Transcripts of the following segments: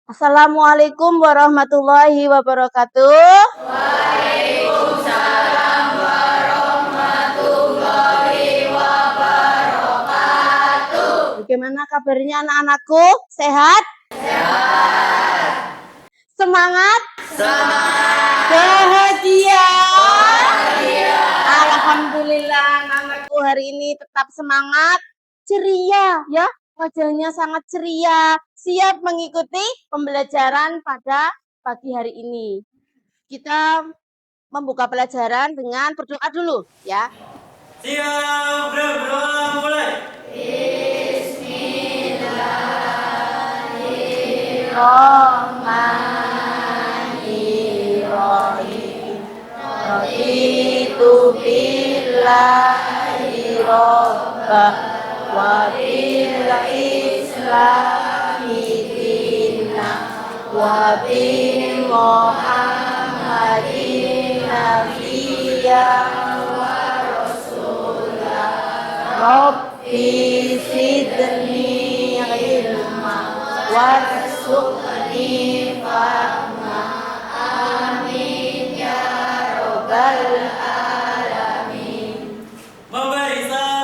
Assalamualaikum warahmatullahi wabarakatuh. Waalaikumsalam warahmatullahi wabarakatuh. Bagaimana kabarnya anak-anakku? Sehat? Sehat. Semangat? Semangat. Bahagia? Bahagia. Alhamdulillah anakku hari ini tetap semangat, ceria ya. Wajahnya sangat ceria, siap mengikuti pembelajaran pada pagi hari ini. Kita membuka pelajaran dengan berdoa dulu ya. Siap, berdoa mulai. Bismillahirrahmanirrahim. Raditu billahi rabbah wa bil islami dinna wa bi Muhammadin nabiyyan wa rasulah. Rabbi zidni ilma warzuqni fahma. Amin ya rabbal alamin. Memberi salam.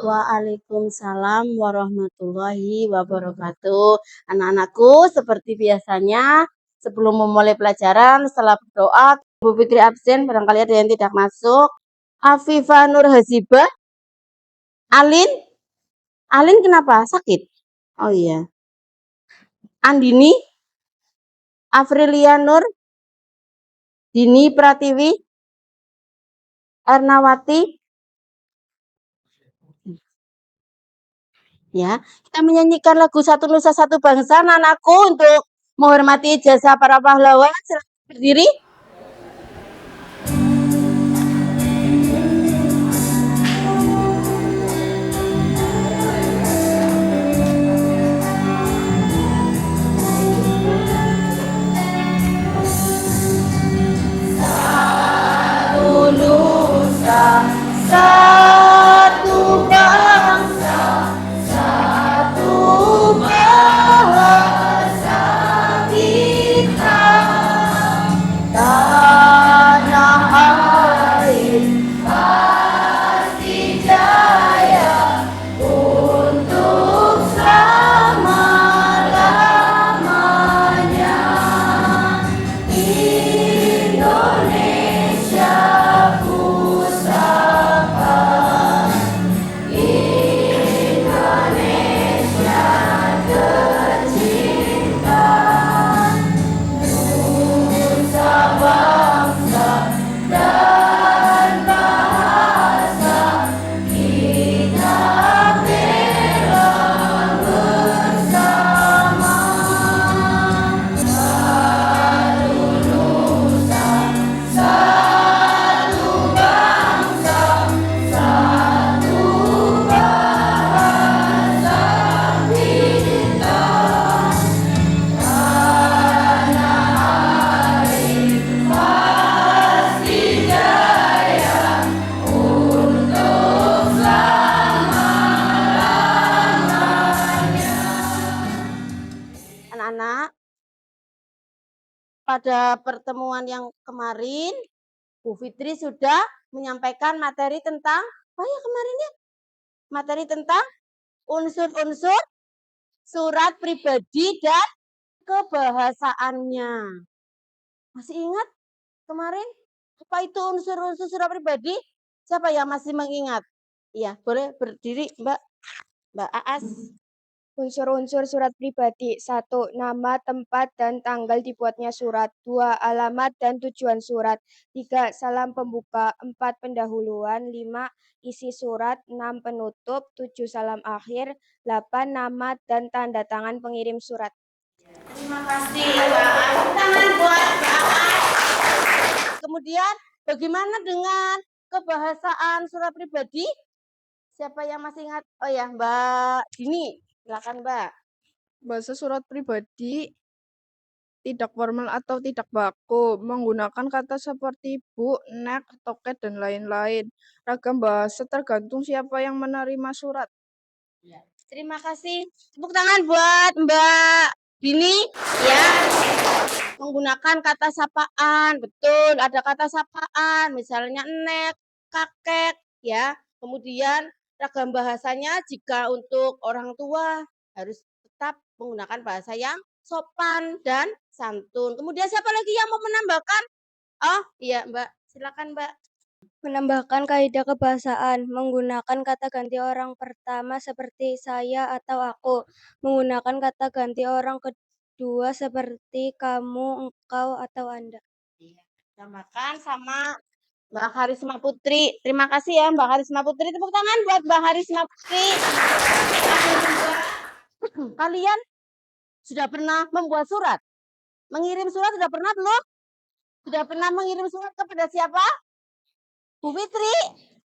Waalaikumsalam warahmatullahi wabarakatuh. Anak-anakku, seperti biasanya, sebelum memulai pelajaran, setelah berdoa, Bu Fitri absen, barangkali ada yang tidak masuk. Afifah Nur Hazibah. Alin? Alin kenapa? Sakit? Oh iya. Andini? Afrilia Nur? Dini Pratiwi? Ernawati? Ya, kita menyanyikan lagu Satu Nusa Satu Bangsa, anak-anakku, untuk menghormati jasa para pahlawan. Silakan berdiri. Satu nusa, satu bangsa, satu bahasa kita. Tanah air pasti jaya untuk selama-lamanya. Indonesia ku sapa, Indonesia tercinta, nusa bangsa dan bahasa kita bela bersama. Satu nusa, satu bangsa, satu bahasa kita. Tanah air pasti jaya untuk selama-lamanya. Anak-anak, pada pertemuan yang kemarin, Bu Fitri sudah menyampaikan materi tentang, kemarin ya? Materi tentang unsur-unsur surat pribadi dan kebahasaannya. Masih ingat kemarin? Apa itu unsur-unsur surat pribadi? Siapa yang masih mengingat? Iya, boleh berdiri, Mbak Aas. Unsur-unsur surat pribadi. 1. Nama, tempat, dan tanggal dibuatnya surat. 2. Alamat dan tujuan surat. 3. Salam pembuka. 4. Pendahuluan. 5. Isi surat. 6. Penutup. 7. Salam akhir. 8. Nama dan tanda tangan pengirim surat. Terima kasih, Mbak Aas. Tangan buat Mbak Aas. Kemudian, bagaimana dengan kebahasaan surat pribadi? Siapa yang masih ingat? Oh ya, Mbak Dini. Silakan, Mbak. Bahasa surat pribadi tidak formal atau tidak baku, menggunakan kata seperti bu, nek, toket, dan lain-lain. Ragam bahasa tergantung siapa yang menerima surat. Terima kasih. Tepuk tangan buat Mbak Bini ya. Menggunakan kata sapaan, betul. Ada kata sapaan, misalnya nek, kakek, ya. Kemudian ragam bahasanya jika untuk orang tua harus tetap menggunakan bahasa yang sopan dan santun. Kemudian siapa lagi yang mau menambahkan? Oh iya Mbak, silakan Mbak. Menambahkan kaidah kebahasaan, menggunakan kata ganti orang pertama seperti saya atau aku, menggunakan kata ganti orang kedua seperti kamu, engkau, atau Anda. Tambahkan sama Mbak Karisma Putri. Terima kasih ya Mbak Karisma Putri. Tepuk tangan buat Mbak Karisma Putri. Kalian sudah pernah membuat surat? Mengirim surat sudah pernah belum? Sudah pernah mengirim surat kepada siapa? Bu Fitri.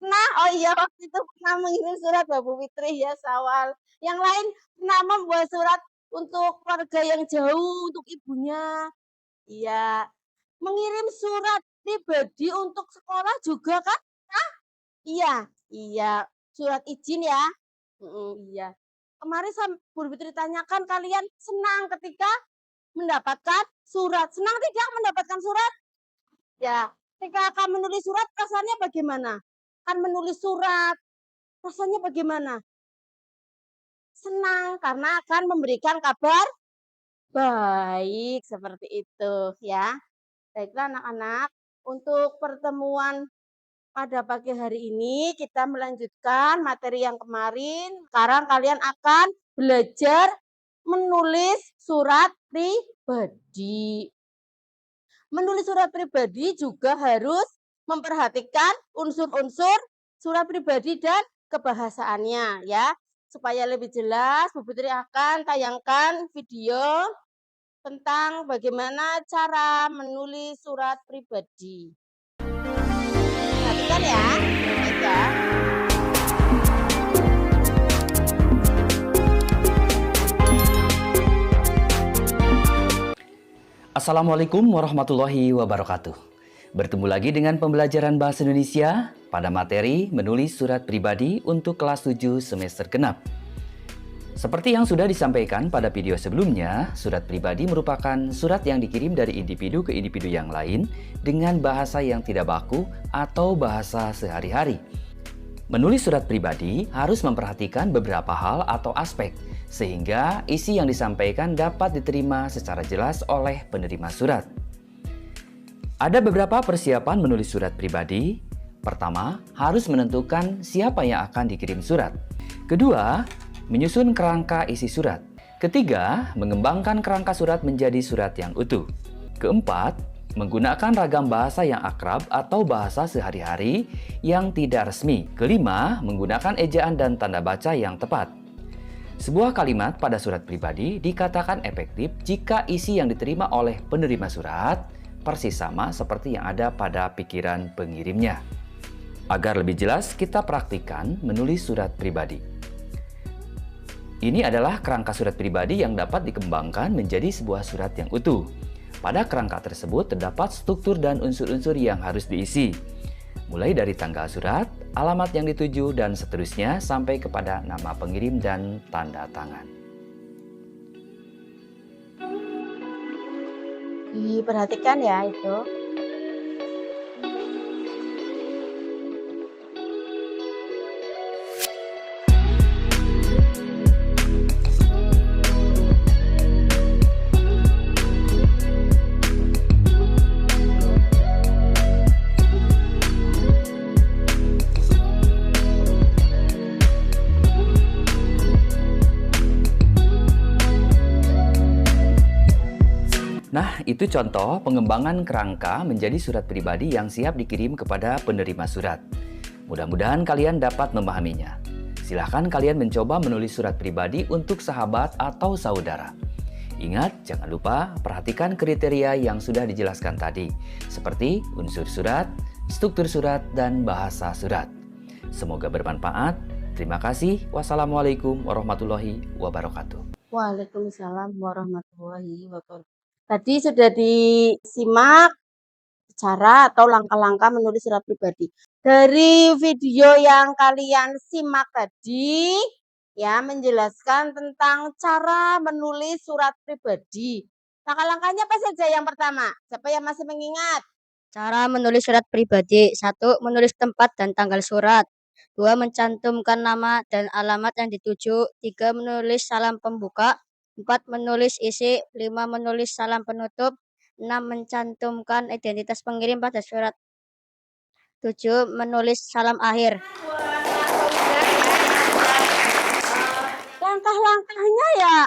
Nah, oh iya waktu itu pernah mengirim surat Bu Fitri ya Sawal. Yang lain pernah membuat surat untuk keluarga yang jauh, untuk ibunya. Iya. Mengirim surat pribadi untuk sekolah juga kan? Hah? Iya, iya. Surat izin ya. Iya. Kemarin Bu Fitri tanyakan kalian senang ketika mendapatkan surat. Senang tidak mendapatkan surat? Ya, ketika akan menulis surat rasanya bagaimana? Kan menulis surat, rasanya bagaimana? Senang karena akan memberikan kabar baik seperti itu ya. Baiklah anak-anak, untuk pertemuan pada pagi hari ini kita melanjutkan materi yang kemarin. Sekarang kalian akan belajar menulis surat pribadi. Menulis surat pribadi juga harus memperhatikan unsur-unsur surat pribadi dan kebahasaannya ya. Supaya lebih jelas, Bu Putri akan tayangkan video tentang bagaimana cara menulis surat pribadi. Perhatikan ya, baik ya. Assalamualaikum warahmatullahi wabarakatuh. Bertemu lagi dengan pembelajaran Bahasa Indonesia pada materi menulis surat pribadi untuk kelas 7 semester genap. Seperti yang sudah disampaikan pada video sebelumnya, surat pribadi merupakan surat yang dikirim dari individu ke individu yang lain dengan bahasa yang tidak baku atau bahasa sehari-hari. Menulis surat pribadi harus memperhatikan beberapa hal atau aspek, sehingga isi yang disampaikan dapat diterima secara jelas oleh penerima surat. Ada beberapa persiapan menulis surat pribadi. Pertama, harus menentukan siapa yang akan dikirim surat. Kedua, menyusun kerangka isi surat. Ketiga, mengembangkan kerangka surat menjadi surat yang utuh. Keempat, menggunakan ragam bahasa yang akrab atau bahasa sehari-hari yang tidak resmi. Kelima, menggunakan ejaan dan tanda baca yang tepat. Sebuah kalimat pada surat pribadi dikatakan efektif jika isi yang diterima oleh penerima surat persis sama seperti yang ada pada pikiran pengirimnya. Agar lebih jelas, kita praktikkan menulis surat pribadi. Ini adalah kerangka surat pribadi yang dapat dikembangkan menjadi sebuah surat yang utuh. Pada kerangka tersebut terdapat struktur dan unsur-unsur yang harus diisi. Mulai dari tanggal surat, alamat yang dituju, dan seterusnya sampai kepada nama pengirim dan tanda tangan. Diperhatikan ya itu. Nah, itu contoh pengembangan kerangka menjadi surat pribadi yang siap dikirim kepada penerima surat. Mudah-mudahan kalian dapat memahaminya. Silahkan kalian mencoba menulis surat pribadi untuk sahabat atau saudara. Ingat, jangan lupa perhatikan kriteria yang sudah dijelaskan tadi, seperti unsur surat, struktur surat, dan bahasa surat. Semoga bermanfaat. Terima kasih. Wassalamualaikum warahmatullahi wabarakatuh. Waalaikumsalam warahmatullahi wabarakatuh. Tadi sudah disimak cara atau langkah-langkah menulis surat pribadi. Dari video yang kalian simak tadi, ya menjelaskan tentang cara menulis surat pribadi. Langkah-langkahnya apa saja yang pertama? Siapa yang masih mengingat? Cara menulis surat pribadi. 1. Menulis tempat dan tanggal surat. 2. Mencantumkan nama dan alamat yang dituju. 3. Menulis salam pembuka. 4. Menulis isi. 5. Menulis salam penutup. 6. Mencantumkan identitas pengirim pada surat. 7. Menulis salam akhir. Langkah-langkahnya ya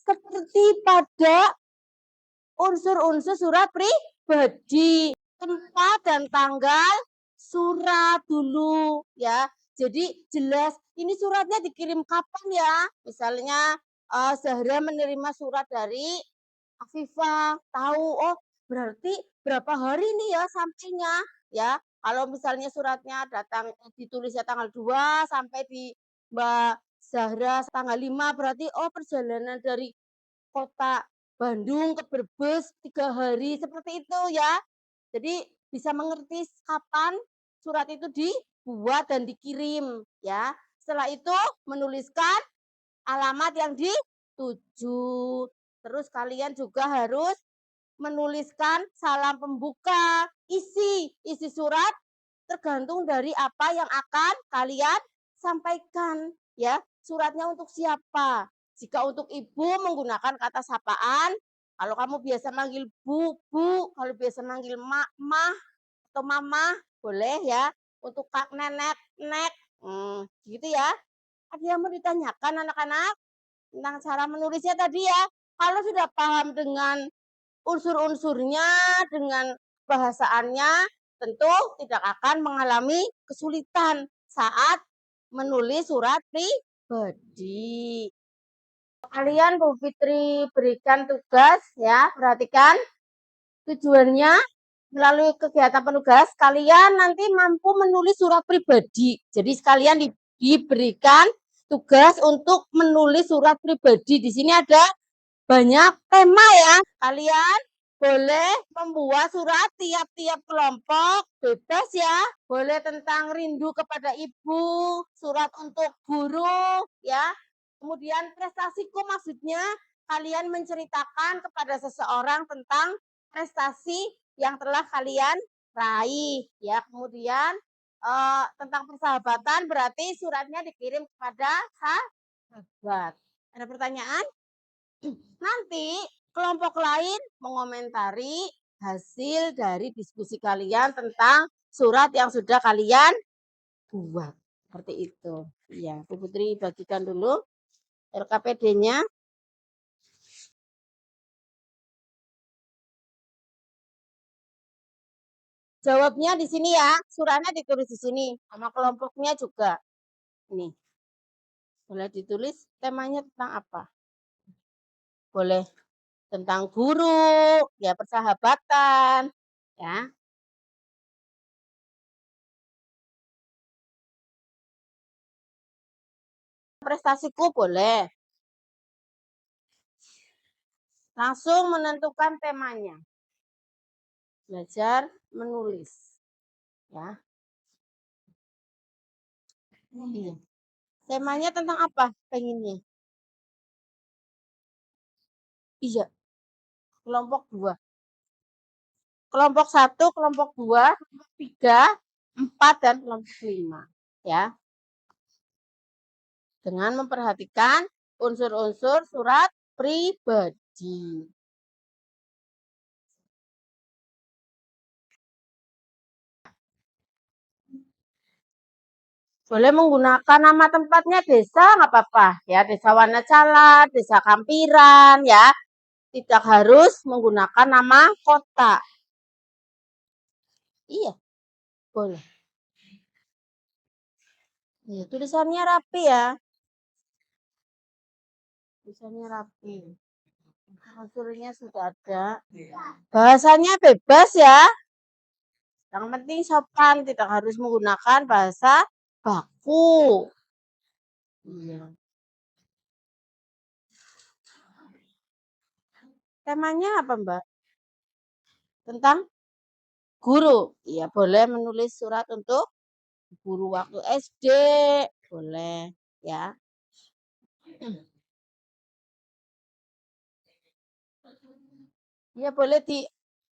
seperti pada unsur-unsur surat pribadi. Tempat dan tanggal surat dulu ya. Jadi jelas ini suratnya dikirim kapan ya. Misalnya Zahra menerima surat dari Afifah, tahu oh berarti berapa hari nih ya sampainya ya. Kalau misalnya suratnya datang ditulisnya tanggal 2 sampai di Mbak Zahra tanggal 5 berarti oh perjalanan dari kota Bandung ke Brebes 3 hari seperti itu ya. Jadi bisa mengerti kapan surat itu dibuat dan dikirim ya. Setelah itu menuliskan alamat yang dituju. Terus kalian juga harus menuliskan salam pembuka. Isi surat tergantung dari apa yang akan kalian sampaikan ya. Suratnya untuk siapa? Jika untuk ibu menggunakan kata sapaan, kalau kamu biasa manggil bu, kalau biasa manggil mak, mah atau mama, boleh ya. Untuk kak nenek, nek, gitu ya. Ada yang mau ditanyakan anak-anak tentang cara menulisnya tadi ya? Kalau sudah paham dengan unsur-unsurnya, dengan bahasaannya, tentu tidak akan mengalami kesulitan saat menulis surat pribadi. Kalian Bu Fitri berikan tugas ya, perhatikan tujuannya melalui kegiatan penugas kalian nanti mampu menulis surat pribadi. Jadi sekalian diberikan tugas untuk menulis surat pribadi. Di sini ada banyak tema ya. Kalian boleh membuat surat tiap-tiap kelompok, bebas ya. Boleh tentang rindu kepada ibu, surat untuk guru ya. Kemudian prestasiku maksudnya kalian menceritakan kepada seseorang tentang prestasi yang telah kalian raih ya. Kemudian tentang persahabatan berarti suratnya dikirim kepada sahabat. Ada pertanyaan? Nanti kelompok lain mengomentari hasil dari diskusi kalian tentang surat yang sudah kalian buat. Seperti itu. Iya, Bu Putri bagikan dulu LKPD-nya. Jawabnya di sini ya, suratnya ditulis di sini, sama kelompoknya juga. Ini. Boleh ditulis temanya tentang apa? Boleh tentang guru, ya persahabatan, ya. Prestasiku boleh. Langsung menentukan temanya. Belajar menulis. Ya. Iya. Temanya tentang apa pengennya? Iya. Kelompok 2. Kelompok 1, kelompok 2, kelompok 3, 4, dan kelompok 5. Ya. Dengan memperhatikan unsur-unsur surat pribadi. Boleh menggunakan nama tempatnya desa nggak apa-apa ya, Desa Wanacala, Desa Kampiran ya. Tidak harus menggunakan nama kota. Iya, boleh. Ya, tulisannya rapi ya. Tulisannya rapi. Unsurnya sudah ada. Bahasanya bebas ya. Yang penting sopan, tidak harus menggunakan bahasa baku. Iya. Temanya apa, Mbak? Tentang guru. Iya, boleh menulis surat untuk guru waktu SD, boleh ya. Iya, boleh di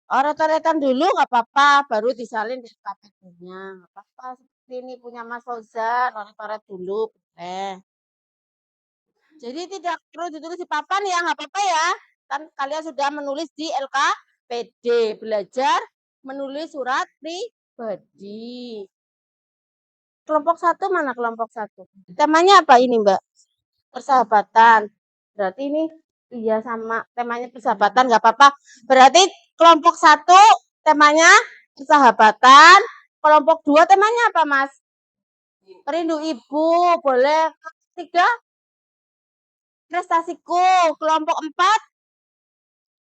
oret-oretan dulu nggak apa-apa, baru disalin di KTP-nya. Nggak apa-apa, seperti ini punya Mas Fauzan, oret-oret dulu, boleh. Jadi tidak perlu ditulis di papan ya, nggak apa-apa ya. Kan kalian sudah menulis di LKPD, belajar menulis surat pribadi. Kelompok 1 mana kelompok 1? Temanya apa ini, Mbak? Persahabatan. Berarti ini iya sama temanya persahabatan, nggak apa-apa. Berarti kelompok 1 temanya persahabatan, kelompok 2 temanya apa, Mas? Rindu ibu, boleh. Kelompok 3 prestasiku, kelompok 4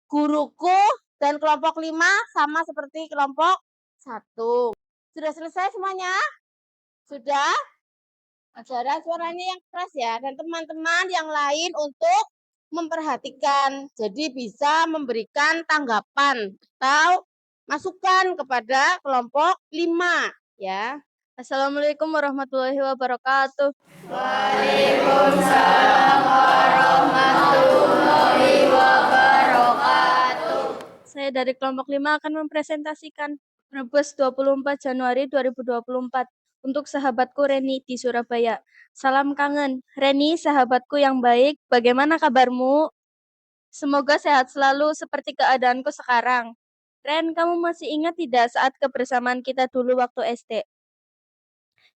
guruku, dan kelompok 5 sama seperti kelompok 1. Sudah selesai semuanya? Sudah? Ajaran suaranya yang keras ya, dan teman-teman yang lain untuk memperhatikan. Jadi bisa memberikan tanggapan atau masukan kepada kelompok 5 ya. Assalamualaikum warahmatullahi wabarakatuh. Saya dari kelompok 5 akan mempresentasikan Brebes 24 Januari 2024 untuk sahabatku Reni di Surabaya. Salam kangen. Reni, sahabatku yang baik, bagaimana kabarmu? Semoga sehat selalu seperti keadaanku sekarang. Ren, kamu masih ingat tidak saat kebersamaan kita dulu waktu SD?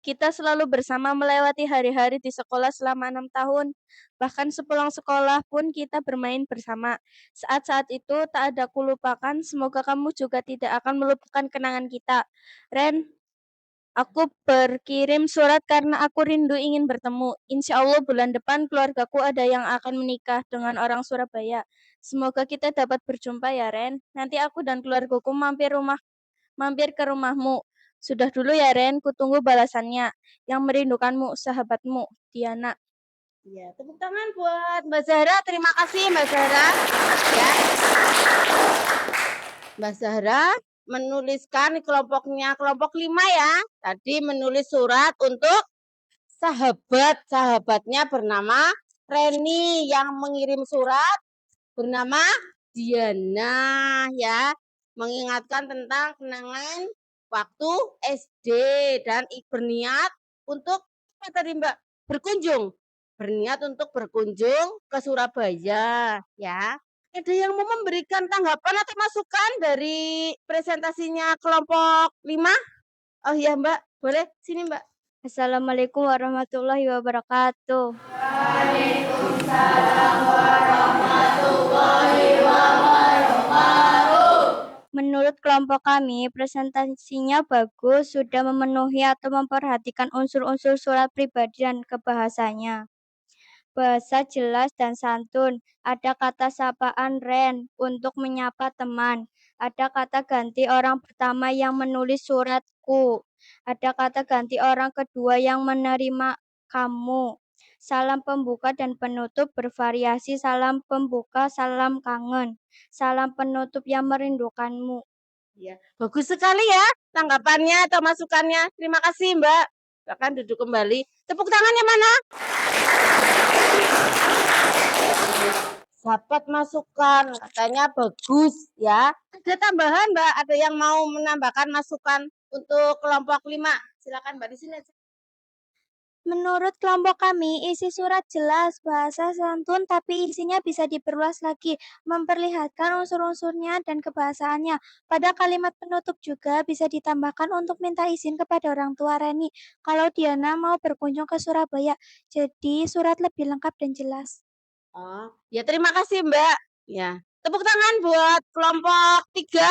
Kita selalu bersama melewati hari-hari di sekolah selama 6 tahun. Bahkan sepulang sekolah pun kita bermain bersama. Saat-saat itu tak ada kulupakan, semoga kamu juga tidak akan melupakan kenangan kita. Ren, aku berkirim surat karena aku rindu ingin bertemu. Insya Allah bulan depan keluargaku ada yang akan menikah dengan orang Surabaya. Semoga kita dapat berjumpa ya Ren. Nanti aku dan keluargaku mampir ke rumahmu. Sudah dulu ya Ren, kutunggu balasannya. Yang merindukanmu, sahabatmu, Diana. Ya, tepuk tangan buat Mbak Zahra. Terima kasih Mbak Zahra. Ya. Mbak Zahra menuliskan di kelompoknya kelompok 5 ya. Tadi menulis surat untuk sahabatnya bernama Reni, yang mengirim surat bernama Diana ya. Mengingatkan tentang kenangan waktu SD dan berniat untuk apa tadi Mbak? Berkunjung. Berniat untuk berkunjung ke Surabaya ya. Ada yang mau memberikan tanggapan atau masukan dari presentasinya kelompok 5? Oh iya Mbak, boleh sini Mbak. Assalamualaikum warahmatullahi wabarakatuh. Menurut kelompok kami, presentasinya bagus, sudah memenuhi atau memperhatikan unsur-unsur surat pribadi dan kebahasanya. Bahasa jelas dan santun, ada kata sapaan Ren untuk menyapa teman, ada kata ganti orang pertama yang menulis suratku, ada kata ganti orang kedua yang menerima kamu. Salam pembuka dan penutup bervariasi, salam pembuka, salam kangen, salam penutup yang merindukanmu. Ya, bagus sekali ya tanggapannya atau masukannya. Terima kasih Mbak. Silakan duduk kembali. Tepuk tangannya mana? Dapat masukan, katanya bagus ya. Ada tambahan Mbak, ada yang mau menambahkan masukan untuk kelompok 5? Silakan Mbak di sini. Menurut kelompok kami, isi surat jelas, bahasa santun, tapi isinya bisa diperluas lagi, memperlihatkan unsur-unsurnya dan kebahasaannya. Pada kalimat penutup juga bisa ditambahkan untuk minta izin kepada orang tua Reni kalau Diana mau berkunjung ke Surabaya. Jadi surat lebih lengkap dan jelas. Oh, ya terima kasih Mbak. Ya, tepuk tangan buat kelompok 3.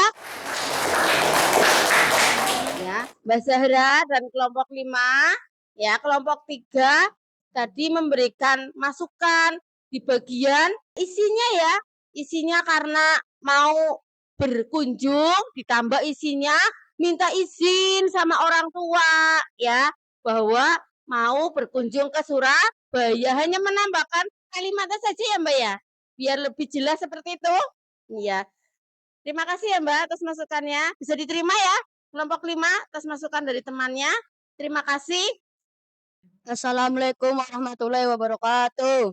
Ya, Mbak Zahra dan kelompok 5. Ya, kelompok 3 tadi memberikan masukan di bagian isinya ya. Isinya karena mau berkunjung, ditambah isinya minta izin sama orang tua ya, bahwa mau berkunjung ke Surabaya. Hanya menambahkan kalimatnya saja ya Mbak ya, biar lebih jelas seperti itu. Iya. Terima kasih ya Mbak atas masukannya. Bisa diterima ya? Kelompok 5 atas masukan dari temannya. Terima kasih. Assalamualaikum warahmatullahi wabarakatuh.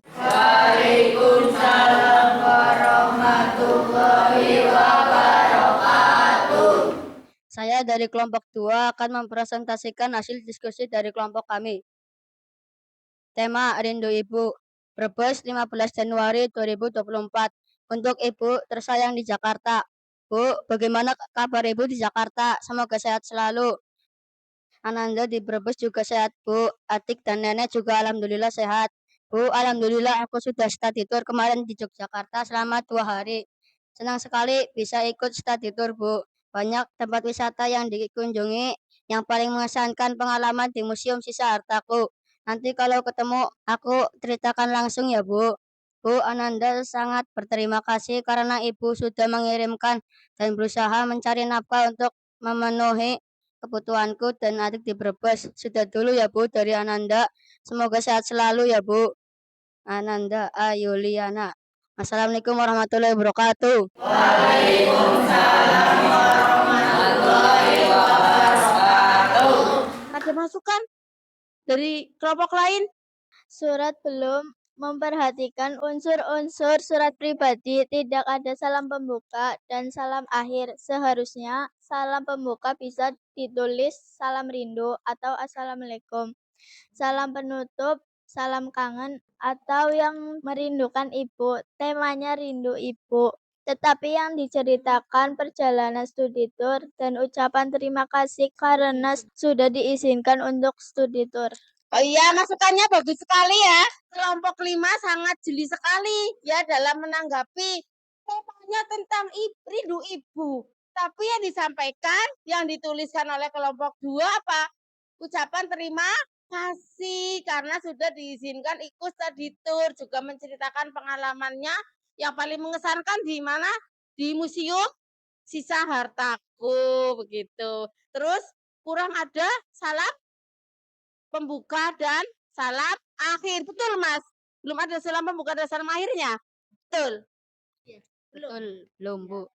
Saya dari kelompok 2 akan mempresentasikan hasil diskusi dari kelompok kami. Tema Rindu Ibu, Brebes 15 Januari 2024. Untuk Ibu tersayang di Jakarta. Bu, bagaimana kabar Ibu di Jakarta? Semoga sehat selalu. Ananda di Brebes juga sehat, Bu. Atik dan nenek juga alhamdulillah sehat. Bu, alhamdulillah aku sudah study tour kemarin di Yogyakarta selama 2 hari. Senang sekali bisa ikut study tour, Bu. Banyak tempat wisata yang dikunjungi. Yang paling mengesankan pengalaman di Museum Sisa Hartaku. Nanti kalau ketemu aku ceritakan langsung ya, Bu. Bu, Ananda sangat berterima kasih karena Ibu sudah mengirimkan dan berusaha mencari nafkah untuk memenuhi kebutuhanku dan adik di Brebes. Sudah dulu ya Bu dari Ananda. Semoga sehat selalu ya Bu. Ananda Ayuliana. Assalamualaikum warahmatullahi wabarakatuh. Ada masukan dari kelompok lain? Surat belum memperhatikan unsur-unsur surat pribadi, tidak ada salam pembuka dan salam akhir. Seharusnya salam pembuka bisa ditulis salam rindu atau assalamualaikum. Salam penutup, salam kangen atau yang merindukan ibu. Temanya rindu ibu. Tetapi yang diceritakan perjalanan studi tour dan ucapan terima kasih karena sudah diizinkan untuk studi tour. Oh iya, masukannya bagus sekali ya. Kelompok 5 sangat jeli sekali ya dalam menanggapi temanya tentang rindu ibu. Tapi yang disampaikan, yang dituliskan oleh kelompok 2 apa? Ucapan terima kasih karena sudah diizinkan ikut study tour, juga menceritakan pengalamannya yang paling mengesankan di mana? Di Museum Sisa Hartaku begitu. Terus kurang ada salam pembuka dan salam akhir. Betul, Mas? Belum ada salam pembuka dan salam akhirnya? Betul? Belum Bu.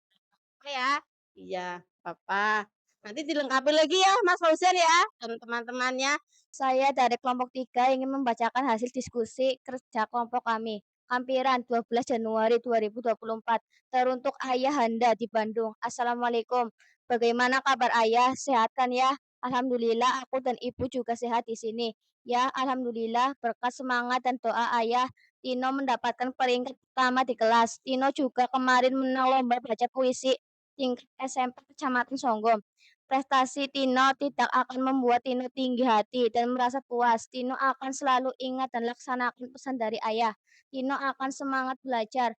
Ya? Iya, Papa. Nanti dilengkapi lagi ya, Mas Fauzan ya, dan teman-temannya. Saya dari kelompok 3 ingin membacakan hasil diskusi kerja kelompok kami. Kampiran 12 Januari 2024. Teruntuk Ayahanda di Bandung. Assalamualaikum. Bagaimana kabar Ayah? Sehat kan ya? Alhamdulillah aku dan Ibu juga sehat di sini. Ya, alhamdulillah berkat semangat dan doa Ayah, Tino mendapatkan peringkat pertama di kelas. Tino juga kemarin menang lomba baca puisi tingkat SMP Kecamatan Songgom. Prestasi Tino tidak akan membuat Tino tinggi hati dan merasa puas. Tino akan selalu ingat dan laksanakan pesan dari ayah. Tino akan semangat belajar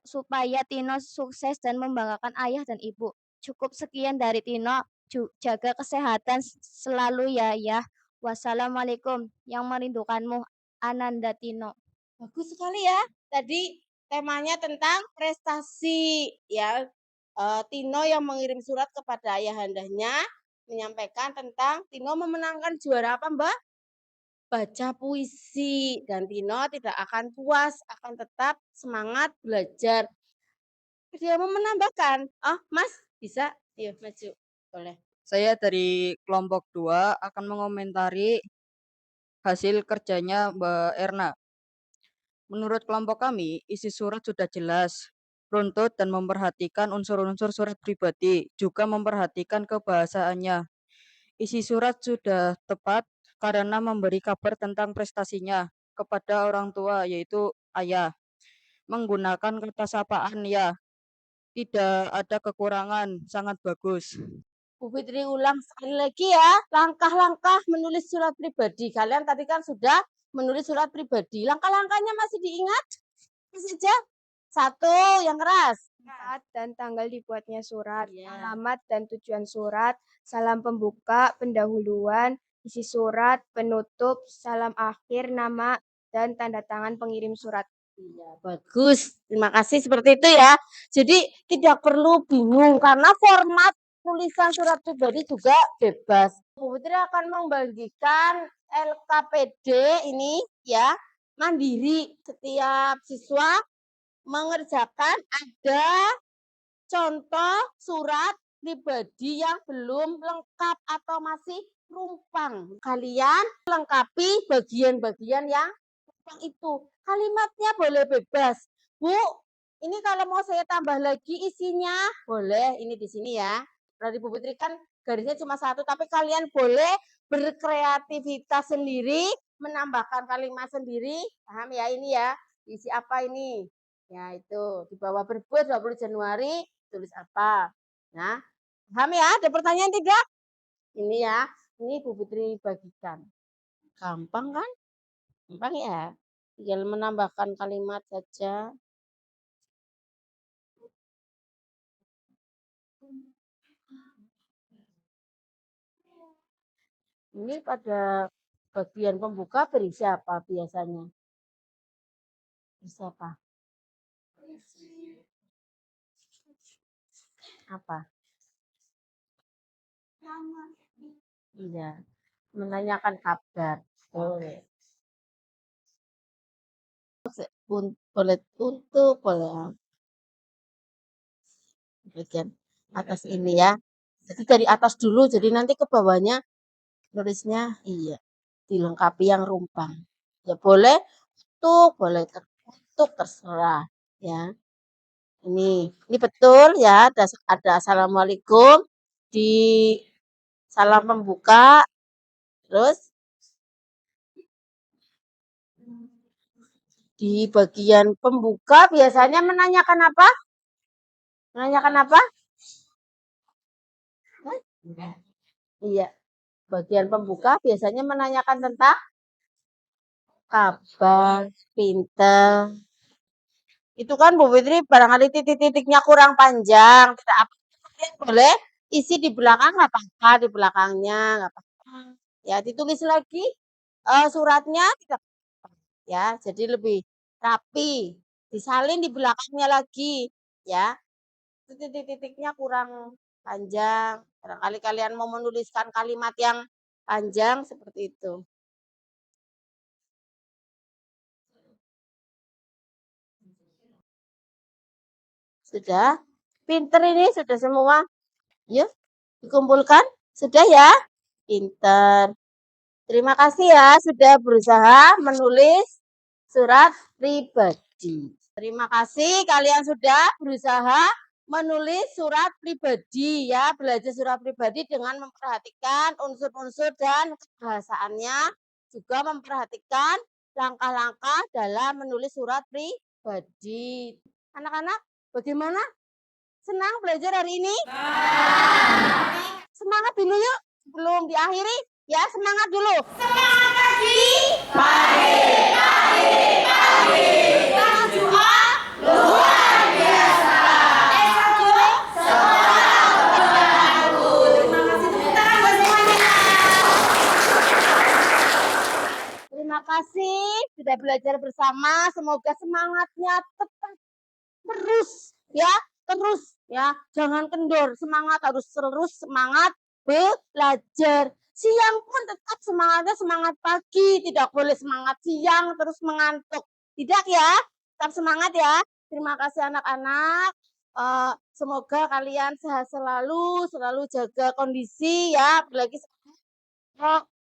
supaya Tino sukses dan membanggakan ayah dan ibu. Cukup sekian dari Tino. Jaga kesehatan selalu ya ya. Wassalamualaikum. Yang merindukanmu, Ananda Tino. Bagus sekali ya. Tadi temanya tentang prestasi ya. Tino yang mengirim surat kepada ayahandanya menyampaikan tentang Tino memenangkan juara apa, Mbak? Baca puisi. Dan Tino tidak akan puas, akan tetap semangat belajar. Dia mau menambahkan, oh Mas bisa? Yuk maju, boleh. Saya dari kelompok 2 akan mengomentari hasil kerjanya Mbak Erna. Menurut kelompok kami, isi surat sudah jelas, runtut dan memperhatikan unsur-unsur surat pribadi, juga memperhatikan kebahasaannya. Isi surat sudah tepat karena memberi kabar tentang prestasinya kepada orang tua, yaitu ayah. Menggunakan kata sapaan ya, tidak ada kekurangan, sangat bagus. Bu Fitri ulang sekali lagi ya, langkah-langkah menulis surat pribadi. Kalian tadi kan sudah menulis surat pribadi. Langkah-langkahnya masih diingat? Masih aja? Satu, yang keras. Saat dan tanggal dibuatnya surat, Iya. alamat dan tujuan surat, salam pembuka, pendahuluan, isi surat, penutup, salam akhir, nama, dan tanda tangan pengirim surat. Iya, bagus. Terima kasih seperti itu ya. Jadi tidak perlu bingung karena format tulisan surat pribadi juga bebas. Bu Putri akan membagikan LKPD ini ya mandiri. Setiap siswa mengerjakan ada contoh surat pribadi yang belum lengkap atau masih rumpang. Kalian lengkapi bagian-bagian yang rumpang itu. Kalimatnya boleh bebas. Bu, ini kalau mau saya tambah lagi isinya, boleh. Ini di sini ya. Dari Bu Putri kan garisnya cuma satu, tapi kalian boleh berkreativitas sendiri, menambahkan kalimat sendiri. Paham ya ini ya? Isi apa ini? Ya itu, di bawah berbuat 20 Januari, tulis apa? Nah, paham ya? Ada pertanyaan tidak? Ini ya, ini Bu Putri bagikan. Gampang kan? Gampang ya? Tinggal menambahkan kalimat saja. Ini pada bagian pembuka berisi apa biasanya? Berisi apa? Apa? Iya, menanyakan kabar. Boleh. Boleh untuk, boleh bagian atas ini ya. Jadi dari atas dulu, jadi nanti ke bawahnya nulisnya iya, dilengkapi yang rumpang. Ya boleh boleh untuk terserah ya. Ini betul ya, ada assalamualaikum di salam pembuka, terus di bagian pembuka biasanya menanyakan apa? Menanyakan apa? Iya, bagian pembuka biasanya menanyakan tentang kabar, pinter. Itu kan Bu Fitri barangkali titik-titiknya kurang panjang, tidak apa boleh isi di belakang nggak apa-apa, di belakangnya nggak apa-apa. Ya ditulis lagi suratnya tidak apa-apa, ya jadi lebih rapi, disalin di belakangnya lagi ya. Titik-titiknya kurang panjang, barangkali kalian mau menuliskan kalimat yang panjang seperti itu. Sudah? Pinter ini sudah semua? Yuk, dikumpulkan? Sudah ya? Pinter. Terima kasih ya sudah berusaha menulis surat pribadi. Terima kasih kalian sudah berusaha menulis surat pribadi ya, belajar surat pribadi dengan memperhatikan unsur-unsur dan kebahasaannya, juga memperhatikan langkah-langkah dalam menulis surat pribadi. Anak-anak, bagaimana? Senang belajar hari ini? Semangat dulu yuk, sebelum diakhiri. Ya, semangat dulu. Semangat pagi. Luar biasa. Terima kasih, tepuk tangan buat semuanya. Terima kasih sudah belajar bersama. Semoga semangatnya tetap terus ya, jangan kendor, semangat harus terus semangat belajar. Siang pun tetap semangatnya semangat pagi, tidak boleh semangat siang terus mengantuk. Tidak ya, tetap semangat ya. Terima kasih anak-anak. Semoga kalian sehat selalu jaga kondisi ya, apalagi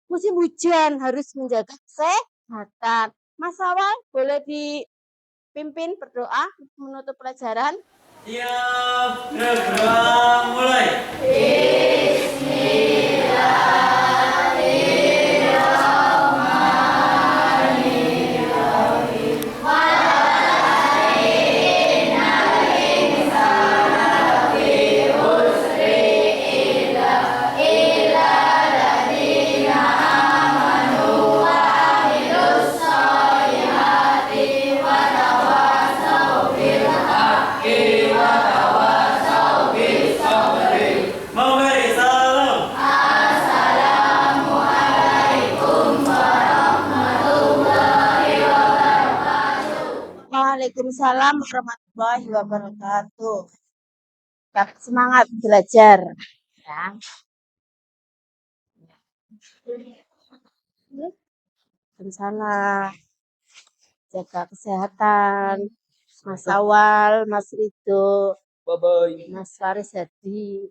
musim hujan harus menjaga kesehatan. Mas Awal boleh dipimpin berdoa menutup pelajaran. Siap, bergerak, mulai. Memberi salam. Waalaikumsalam warahmatullahi wabarakatuh. Tetap semangat belajar ya. Waalaikumsalam. Jaga kesehatan. Mas Awal, Mas Rido, Bye-bye. Mas Faris Hadi,